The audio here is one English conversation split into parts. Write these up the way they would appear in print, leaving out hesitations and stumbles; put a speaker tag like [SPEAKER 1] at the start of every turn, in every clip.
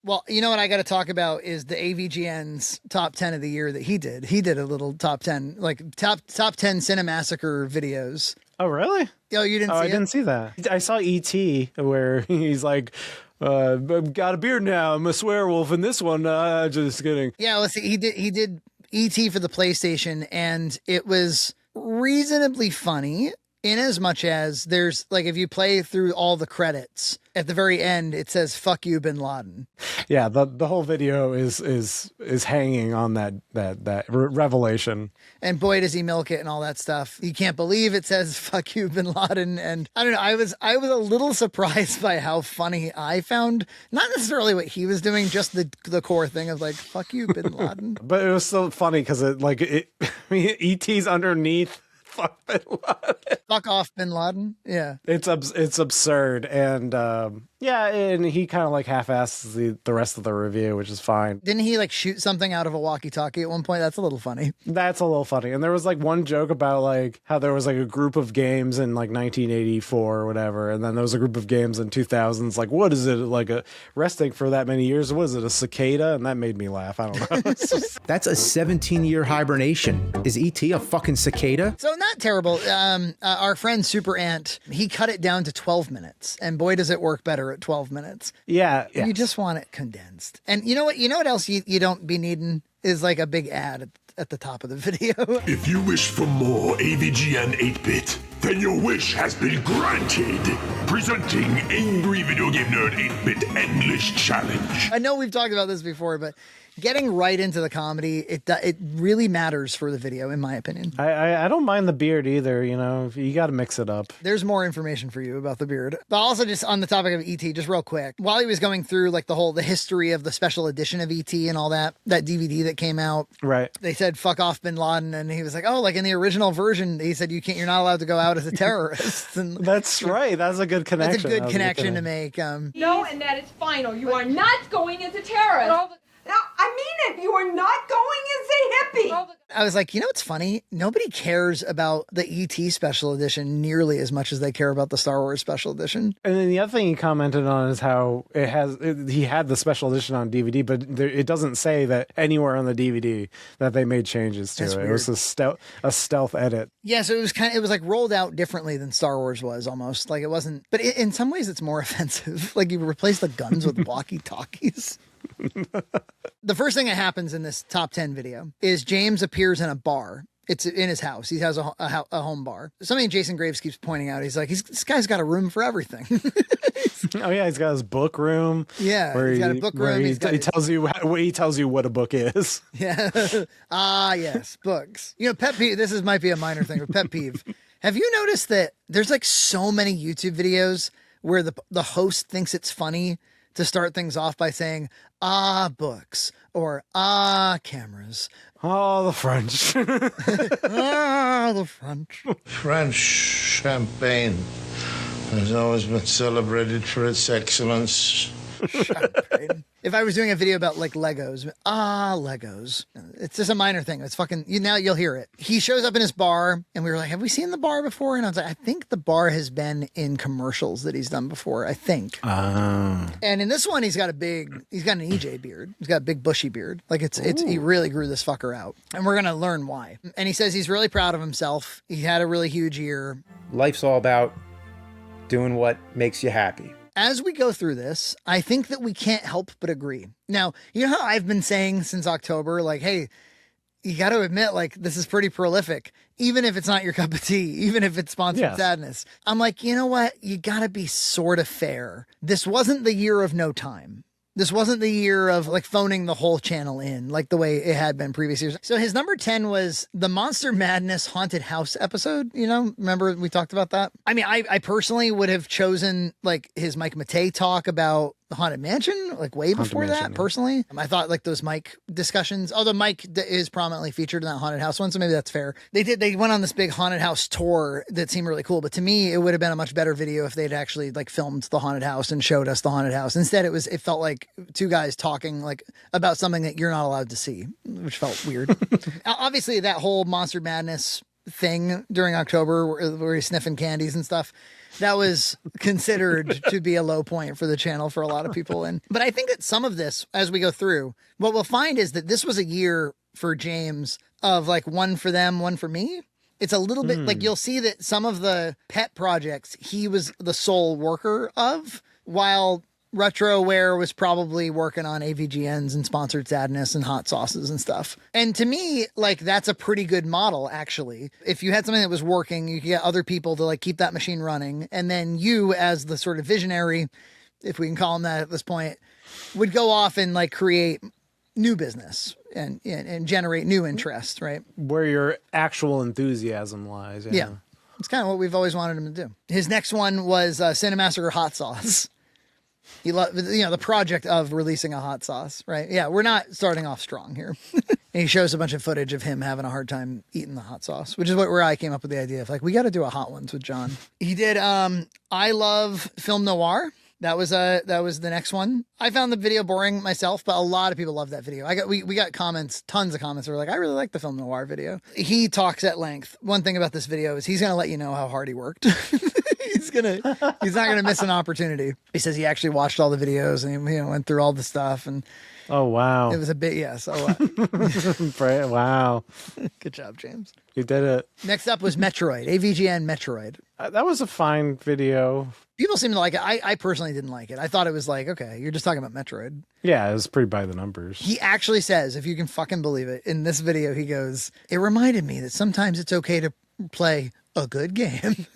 [SPEAKER 1] Well, you know what I got to talk about is the AVGN's top 10 of the year that he did. He did a little top 10, like top 10 Cinemassacre videos.
[SPEAKER 2] Oh, really?
[SPEAKER 1] Oh, you didn't see
[SPEAKER 2] I
[SPEAKER 1] it?
[SPEAKER 2] didn't see that. I saw E.T. where he's like, I've got a beard now. I'm a swearwolf in this one. Just kidding.
[SPEAKER 1] Yeah, let's see. He did E.T. for the PlayStation, and it was reasonably funny in as much as there's like, if you play through all the credits at the very end, it says "fuck you, Bin Laden."
[SPEAKER 2] Yeah, the whole video is hanging on that revelation.
[SPEAKER 1] And boy, does he milk it and all that stuff. You can't believe it says "fuck you, Bin Laden." And I don't know. I was a little surprised by how funny I found. Not necessarily what he was doing, just the core thing of like "fuck you, Bin Laden."
[SPEAKER 2] But it was so funny because I mean, E.T.'s underneath. Fuck Bin Laden.
[SPEAKER 1] Fuck off, Bin Laden. Yeah,
[SPEAKER 2] it's absurd, and yeah, and he kind of like half-asses the rest of the review, which is fine.
[SPEAKER 1] Didn't he like shoot something out of a walkie-talkie at one point? That's a little funny.
[SPEAKER 2] That's a little funny. And there was like one joke about like how there was like a group of games in like 1984 or whatever, and then there was a group of games in 2000s. Like, what is it like a resting for that many years? What is it, a cicada? And that made me laugh. I don't know.
[SPEAKER 3] That's a 17-year hibernation. Is E.T. a fucking cicada?
[SPEAKER 1] So not terrible. Our friend Super Ant, he cut it down to 12 minutes, and boy, does it work better at 12 minutes.
[SPEAKER 2] Yeah.
[SPEAKER 1] You just want it condensed. And you know what else you don't be needing is like a big ad at the top of the video.
[SPEAKER 4] If you wish for more AVGN 8-bit, then your wish has been granted. Presenting Angry Video Game Nerd 8-bit Endless Challenge.
[SPEAKER 1] I know we've talked about this before, but getting right into the comedy, it really matters for the video, in my opinion.
[SPEAKER 2] I don't mind the beard either, you know. You got to mix it up.
[SPEAKER 1] There's more information for you about the beard. But also just on the topic of E.T., just real quick, while he was going through like the history of the special edition of E.T. and all that DVD that came out,
[SPEAKER 2] right?
[SPEAKER 1] They said "fuck off, Bin Laden," and he was like, "Oh, like in the original version, he said you're not allowed to go out as a terrorist." And
[SPEAKER 2] that's right. That's a good connection.
[SPEAKER 1] That's a good connection to make.
[SPEAKER 5] No, and that is final. You are not going as a terrorist.
[SPEAKER 6] No, I mean it. You are not going as a hippie.
[SPEAKER 1] I was like, you know what's funny? Nobody cares about the E.T. special edition nearly as much as they care about the Star Wars special edition.
[SPEAKER 2] And then the other thing he commented on is how he had the special edition on DVD, but it doesn't say that anywhere on the DVD that they made changes to it. Weird. It was a stealth edit.
[SPEAKER 1] Yeah, so it was like rolled out differently than Star Wars was almost. Like it wasn't, but in some ways it's more offensive. Like you replace the guns with walkie-talkies. The first thing that happens in this top 10 video is James appears in a bar. It's in his house. He has a home bar. Something Jason Graves keeps pointing out. He's like, this guy's got a room for everything.
[SPEAKER 2] Oh yeah, he's got his book room.
[SPEAKER 1] Yeah, he's got a book room.
[SPEAKER 2] He tells you what a book is.
[SPEAKER 1] Yeah. Yes, books. You know, pet peeve. This might be a minor thing, but pet peeve. Have you noticed that there's like so many YouTube videos where the host thinks it's funny to start things off by saying, books, or cameras.
[SPEAKER 2] Oh, the French.
[SPEAKER 1] The French.
[SPEAKER 7] French champagne has always been celebrated for its excellence.
[SPEAKER 1] Champagne. If I was doing a video about like Legos, Legos. It's just a minor thing. It's fucking, now you'll hear it. He shows up in his bar and we were like, have we seen the bar before? And I was like, I think the bar has been in commercials that he's done before, I think. And in this one, he's got an EJ beard. He's got a big bushy beard. Like he really grew this fucker out. And we're going to learn why. And he says he's really proud of himself. He had a really huge year.
[SPEAKER 3] Life's all about doing what makes you happy.
[SPEAKER 1] As we go through this, I think that we can't help but agree. Now, you know how I've been saying since October, like, hey, you got to admit, like, this is pretty prolific, even if it's not your cup of tea, even if it's sponsored sadness. I'm like, you know what? You got to be sort of fair. This wasn't the year of no time. This wasn't the year of like phoning the whole channel in like the way it had been previous years. So his number 10 was the Monster Madness Haunted House episode. You know, remember we talked about that? I mean, I personally would have chosen like his Mike Matei talk about the Haunted Mansion, like way before that, personally. I thought like those Mike discussions, although Mike is prominently featured in that Haunted House one, so maybe that's fair. They went on this big Haunted House tour that seemed really cool, but to me, it would have been a much better video if they'd actually like filmed the Haunted House and showed us the Haunted House. Instead, it felt like two guys talking like about something that you're not allowed to see, which felt weird. Obviously, that whole Monster Madness thing during October where he's sniffing candies and stuff. That was considered to be a low point for the channel for a lot of people. But I think that some of this, as we go through, what we'll find is that this was a year for James of like one for them, one for me. It's a little bit like you'll see that some of the pet projects he was the sole worker of, while Retroware was probably working on AVGNs and Sponsored Sadness and hot sauces and stuff. And to me, like, that's a pretty good model, actually. If you had something that was working, you could get other people to like keep that machine running. And then you, as the sort of visionary, if we can call him that at this point, would go off and like create new business and generate new interest, right?
[SPEAKER 2] Where your actual enthusiasm lies.
[SPEAKER 1] Yeah. It's kind of what we've always wanted him to do. His next one was Cinemassacre hot sauce. He loved, the project of releasing a hot sauce, right? Yeah, we're not starting off strong here. And he shows a bunch of footage of him having a hard time eating the hot sauce, which is where I came up with the idea of like, we got to do a hot ones with John. He did I love film noir. That was the next one. I found the video boring myself, but a lot of people love that video. We got comments, tons of comments that were like, I really like the film noir video. He talks at length. One thing about this video is he's going to let you know how hard he worked. He's not gonna miss an opportunity. He says he actually watched all the videos and he went through all the stuff and
[SPEAKER 2] oh wow,
[SPEAKER 1] it was a bit
[SPEAKER 2] wow.
[SPEAKER 1] Good job, James.
[SPEAKER 2] You did it.
[SPEAKER 1] Next up was Metroid, AVGN Metroid.
[SPEAKER 2] That was a fine video.
[SPEAKER 1] People seem to like it. I personally didn't like it. I thought it was like, okay, you're just talking about Metroid.
[SPEAKER 2] Yeah, it was pretty by the numbers.
[SPEAKER 1] He actually says, if you can fucking believe it, in this video he goes, it reminded me that sometimes it's okay to play a good game.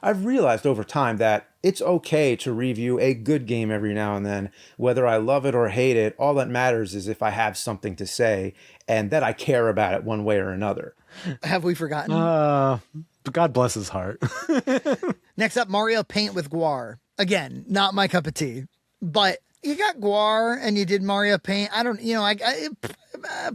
[SPEAKER 3] I've realized over time that it's okay to review a good game every now and then. Whether I love it or hate it, all that matters is if I have something to say and that I care about it one way or another.
[SPEAKER 1] Have we forgotten?
[SPEAKER 2] God bless his heart.
[SPEAKER 1] Next up, Mario Paint with Guar. Again, not my cup of tea, but you got Guar and you did Mario Paint. I don't,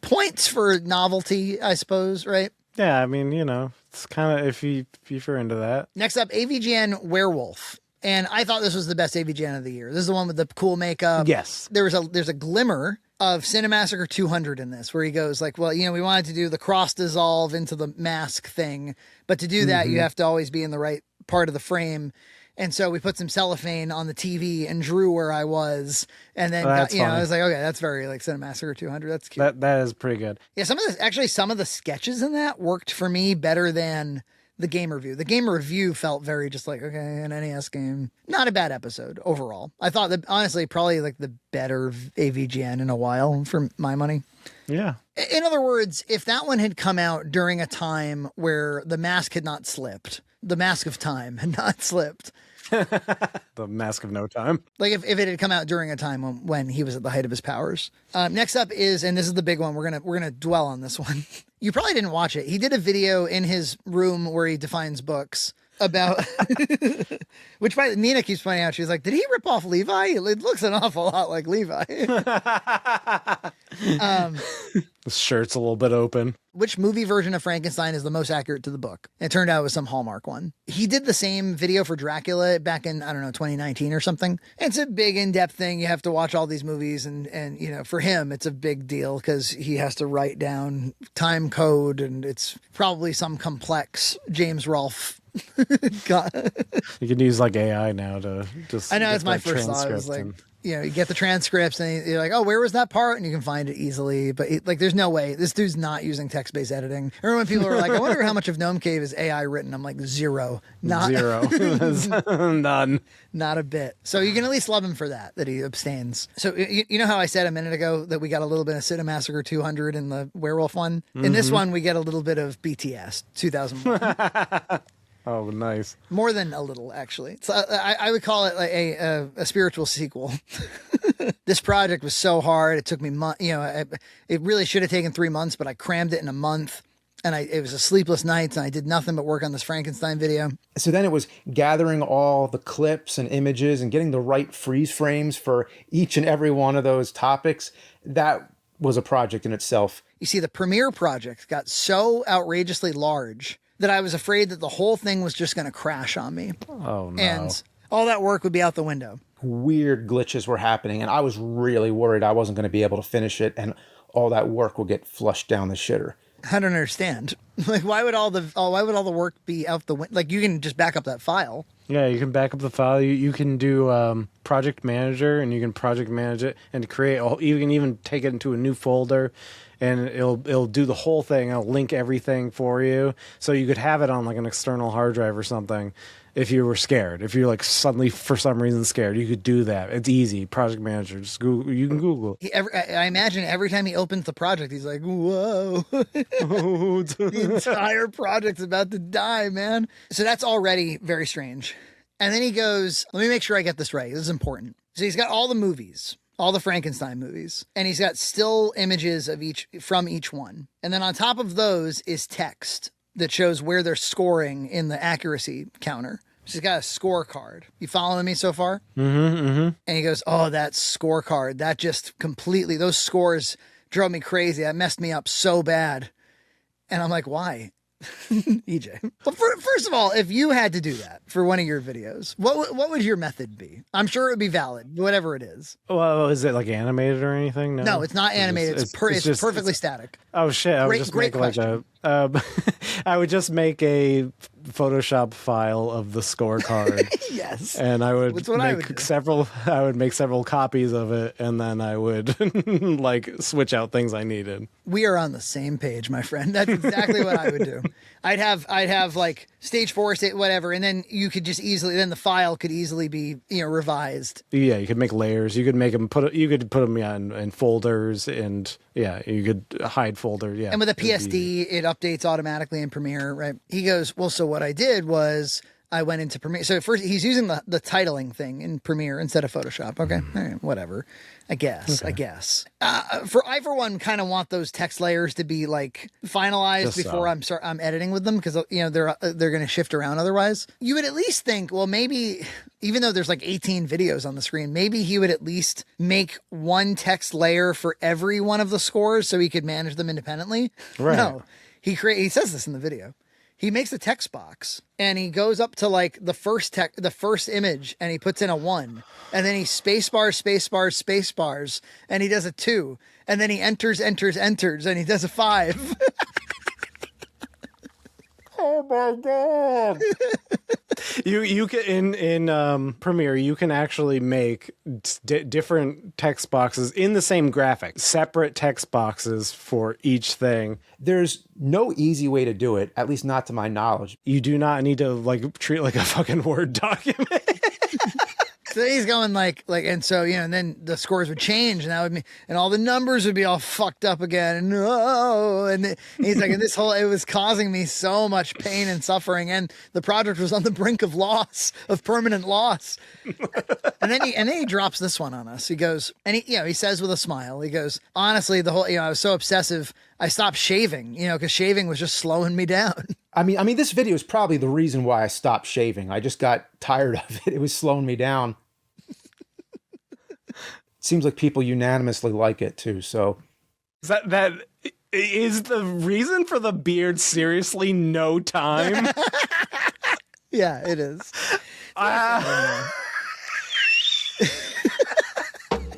[SPEAKER 1] points for novelty, I suppose, right?
[SPEAKER 2] Yeah, I mean, it's kind of if you're into that.
[SPEAKER 1] Next up, AVGN Werewolf. And I thought this was the best AVGN of the year. This is the one with the cool makeup.
[SPEAKER 2] Yes.
[SPEAKER 1] There's a glimmer of Cinemassacre 200 in this, where he goes like, well, we wanted to do the cross dissolve into the mask thing, but to do that, you have to always be in the right part of the frame. And so we put some cellophane on the TV and drew where I was. And then, I was like, okay, that's very like Cinemassacre 200. That's cute.
[SPEAKER 2] That is pretty good.
[SPEAKER 1] Yeah, some of the sketches in that worked for me better than the game review. The game review felt very just like, okay, an NES game. Not a bad episode overall. I thought that honestly, probably like the better AVGN in a while for my money.
[SPEAKER 2] Yeah.
[SPEAKER 1] In other words, if that one had come out during a time where the mask had not slipped, the mask of time had not slipped.
[SPEAKER 2] The Mask of No Time.
[SPEAKER 1] Like if it had come out during a time when he was at the height of his powers. Next up is, and this is the big one, we're gonna dwell on this one. You probably didn't watch it. He did a video in his room where he defines books about, which Nina keeps pointing out. She's like, did he rip off Levi? It looks an awful lot like Levi.
[SPEAKER 2] The shirt's a little bit open.
[SPEAKER 1] Which movie version of Frankenstein is the most accurate to the book? It turned out it was some Hallmark one. He did the same video for Dracula back in, 2019 or something. It's a big in-depth thing. You have to watch all these movies and for him, it's a big deal because he has to write down time code and it's probably some complex James Rolfe. God.
[SPEAKER 2] You can use like AI now to just.
[SPEAKER 1] I know, it's my first thought. I was like, you get the transcripts and you're like, oh, where was that part? And you can find it easily. But there's no way. This dude's not using text-based editing. Remember when people were like, I wonder how much of Gnome Cave is AI written? I'm like, zero.
[SPEAKER 2] Zero. None.
[SPEAKER 1] Not a bit. So you can at least love him for that he abstains. So you know how I said a minute ago that we got a little bit of Cinemassacre 200 in the werewolf one? In this one, we get a little bit of BTS 2001.
[SPEAKER 2] Oh, nice.
[SPEAKER 1] More than a little, actually. So I would call it like a spiritual sequel. This project was so hard. It took me months. It really should have taken 3 months, but I crammed it in a month. And it was a sleepless nights, and I did nothing but work on this Frankenstein video.
[SPEAKER 3] So then it was gathering all the clips and images and getting the right freeze frames for each and every one of those topics. That was a project in itself.
[SPEAKER 1] You see, the premiere project got so outrageously large that I was afraid that the whole thing was just going to crash on me.
[SPEAKER 2] Oh, no.
[SPEAKER 1] And all that work would be out the window.
[SPEAKER 3] Weird glitches were happening, and I was really worried I wasn't going to be able to finish it, and all that work would get flushed down the shitter.
[SPEAKER 1] I don't understand. Like, why would all the work be out the window? Like, you can just back up that file.
[SPEAKER 2] Yeah, you can back up the file. You can do project manager, and you can project manage it and create. You can even take it into a new folder, and it'll do the whole thing. It'll link everything for you, so you could have it on like an external hard drive or something. If you were scared, if you're like suddenly for some reason scared, you could do that. It's easy. Project manager, just Google. You can Google.
[SPEAKER 1] I imagine every time he opens the project, he's like, "Whoa, the entire project's about to die, man." So that's already very strange. And then he goes, "Let me make sure I get this right. This is important." So he's got all the movies, all the Frankenstein movies, and he's got still images of from each one. And then on top of those is text that shows where they're scoring in the accuracy counter. She's got a scorecard. You following me so far?
[SPEAKER 2] Mm-hmm, mm-hmm.
[SPEAKER 1] And he goes, "Oh, that scorecard, that just completely, those scores drove me crazy. That messed me up so bad." And I'm like, "Why?" EJ. Well, first of all, if you had to do that for one of your videos, what would your method be? I'm sure it would be valid, whatever it is.
[SPEAKER 2] Well, is it like animated or anything?
[SPEAKER 1] No, it's not animated. It's perfectly static.
[SPEAKER 2] Oh shit! I would just
[SPEAKER 1] Great
[SPEAKER 2] make like a. I would just make a Photoshop file of the scorecard.
[SPEAKER 1] Yes,
[SPEAKER 2] and I would
[SPEAKER 1] make
[SPEAKER 2] several. I would make several copies of it, and then I would like switch out things I needed.
[SPEAKER 1] We are on the same page, my friend. That's exactly what I would do. I'd have like stage 4, whatever, and then you could just then the file could easily be revised.
[SPEAKER 2] Yeah, you could make layers. You could make them you could put them in folders, and yeah, you could hide folder. Yeah,
[SPEAKER 1] and with a PSD, it updates automatically in Premiere, right? He goes, "Well, so what I did was I went into Premiere. So at first he's using the titling thing in Premiere instead of Photoshop. Okay, all right, whatever. I guess. For one, kind of want those text layers to be like finalized before I'm editing with them, because they're going to shift around otherwise. You would at least think, well, maybe even though there's like 18 videos on the screen, maybe he would at least make one text layer for every one of the scores so he could manage them independently.
[SPEAKER 2] Right.
[SPEAKER 1] No, he says this in the video. He makes a text box and he goes up to like the first image and he puts in a 1, and then he spacebars, and he does a 2, and then he enters, and he does a 5.
[SPEAKER 2] Oh my god! You can in Premiere you can actually make different text boxes in the same graphic, separate text boxes for each thing.
[SPEAKER 3] There's no easy way to do it, at least not to my knowledge.
[SPEAKER 2] You do not need to like treat it like a fucking Word document.
[SPEAKER 1] So he's going like, and so, and then the scores would change, and that would mean, and all the numbers would be all fucked up again. And he's like, and it was causing me so much pain and suffering. And the project was on the brink of permanent loss. and then he drops this one on us. He goes, and he says with a smile, he goes, honestly, the whole, I was so obsessive, I stopped shaving, because shaving was just slowing me down.
[SPEAKER 3] I mean, this video is probably the reason why I stopped shaving. I just got tired of it. It was slowing me down. Seems like people unanimously like it too. So
[SPEAKER 2] that is the reason for the beard. Seriously, no time.
[SPEAKER 1] Yeah, it is.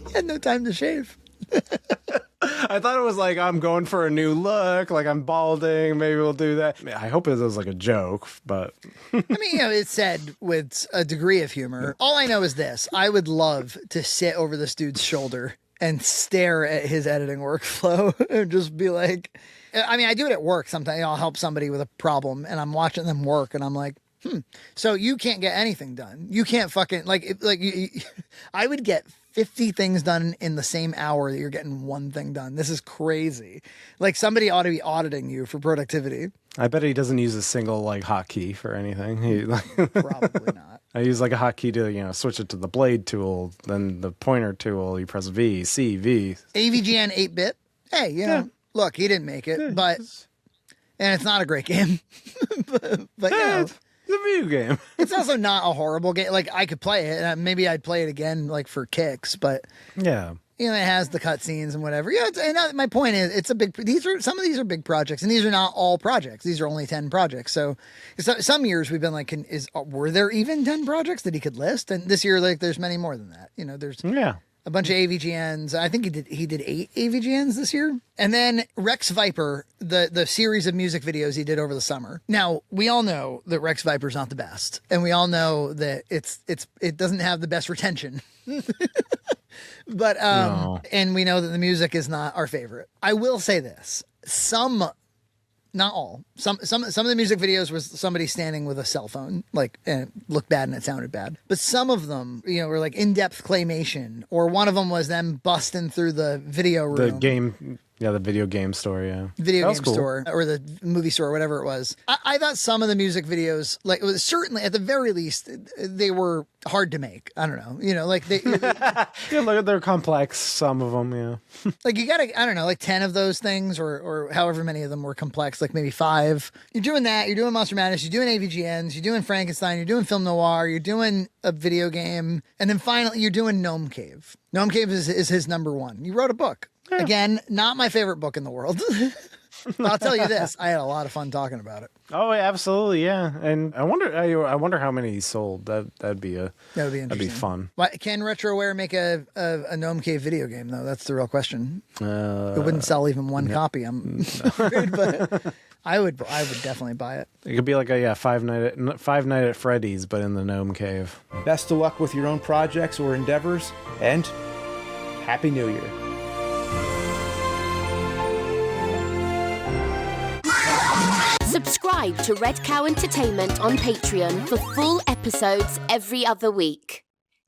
[SPEAKER 1] He had no time to shave.
[SPEAKER 2] I thought it was like, I'm going for a new look, like I'm balding, maybe we'll do that. I hope it was like a joke, but
[SPEAKER 1] I mean, it's said with a degree of humor. All I know is this: I would love to sit over this dude's shoulder and stare at his editing workflow and just be like, I mean, I do it at work sometimes. I'll help somebody with a problem and I'm watching them work and I'm like, so you can't get anything done. You can't fucking I would get 50 things done in the same hour that you're getting one thing done. This is crazy. Like, somebody ought to be auditing you for productivity.
[SPEAKER 2] I bet he doesn't use a single like hotkey for anything.
[SPEAKER 1] Probably not.
[SPEAKER 2] I use like a hotkey to, switch it to the blade tool, then the pointer tool, you press V, C, V.
[SPEAKER 1] AVGN 8-bit. Hey, look, he didn't make it, and it's not a great game. but
[SPEAKER 2] It's a video game.
[SPEAKER 1] It's also not a horrible game. Like, I could play it, and maybe I'd play it again, like, for kicks, but
[SPEAKER 2] yeah.
[SPEAKER 1] It has the cutscenes and whatever. My point is, it's some of these are big projects, and these are not all projects. These are only 10 projects. So some years we've been like, were there even 10 projects that he could list? And this year, like, there's many more than that. There's a bunch of AVGNs. I think he did 8 AVGNs this year. And then Rex Viper, the series of music videos he did over the summer. Now, we all know that Rex Viper's not the best. And we all know that it doesn't have the best retention. But and we know that the music is not our favorite. I will say this. Not all. Some of the music videos was somebody standing with a cell phone, like, and it looked bad and it sounded bad. But some of them, were like in-depth claymation, or one of them was them busting through the video room.
[SPEAKER 2] The game, the video game store, yeah.
[SPEAKER 1] Video game store, or the movie store, whatever it was. I thought some of the music videos, like, it was certainly, at the very least, they were hard to make. I don't know. Like they
[SPEAKER 2] yeah, they're complex, some of them, yeah.
[SPEAKER 1] Like you gotta, I don't know, like 10 of those things, or however many of them were complex, like maybe 5. You're doing that, you're doing Monster Madness, you're doing AVGNs, you're doing Frankenstein, you're doing film noir, you're doing a video game, and then finally you're doing Gnome Cave. Gnome Cave is his number 1. You wrote a book. Yeah. Again, not my favorite book in the world. But I'll tell you this, I had a lot of fun talking about it.
[SPEAKER 2] Oh, absolutely, yeah. And I wonder how many he sold. That'd be interesting. That'd be fun.
[SPEAKER 1] Can RetroWare make a Gnome Cave video game though? That's the real question. It wouldn't sell even one copy. I'm afraid, but I would definitely buy it.
[SPEAKER 2] It could be like a Five Night at Freddy's, but in the Gnome Cave.
[SPEAKER 3] Best of luck with your own projects or endeavors, and Happy New Year.
[SPEAKER 8] Subscribe to Red Cow Entertainment on Patreon for full episodes every other week.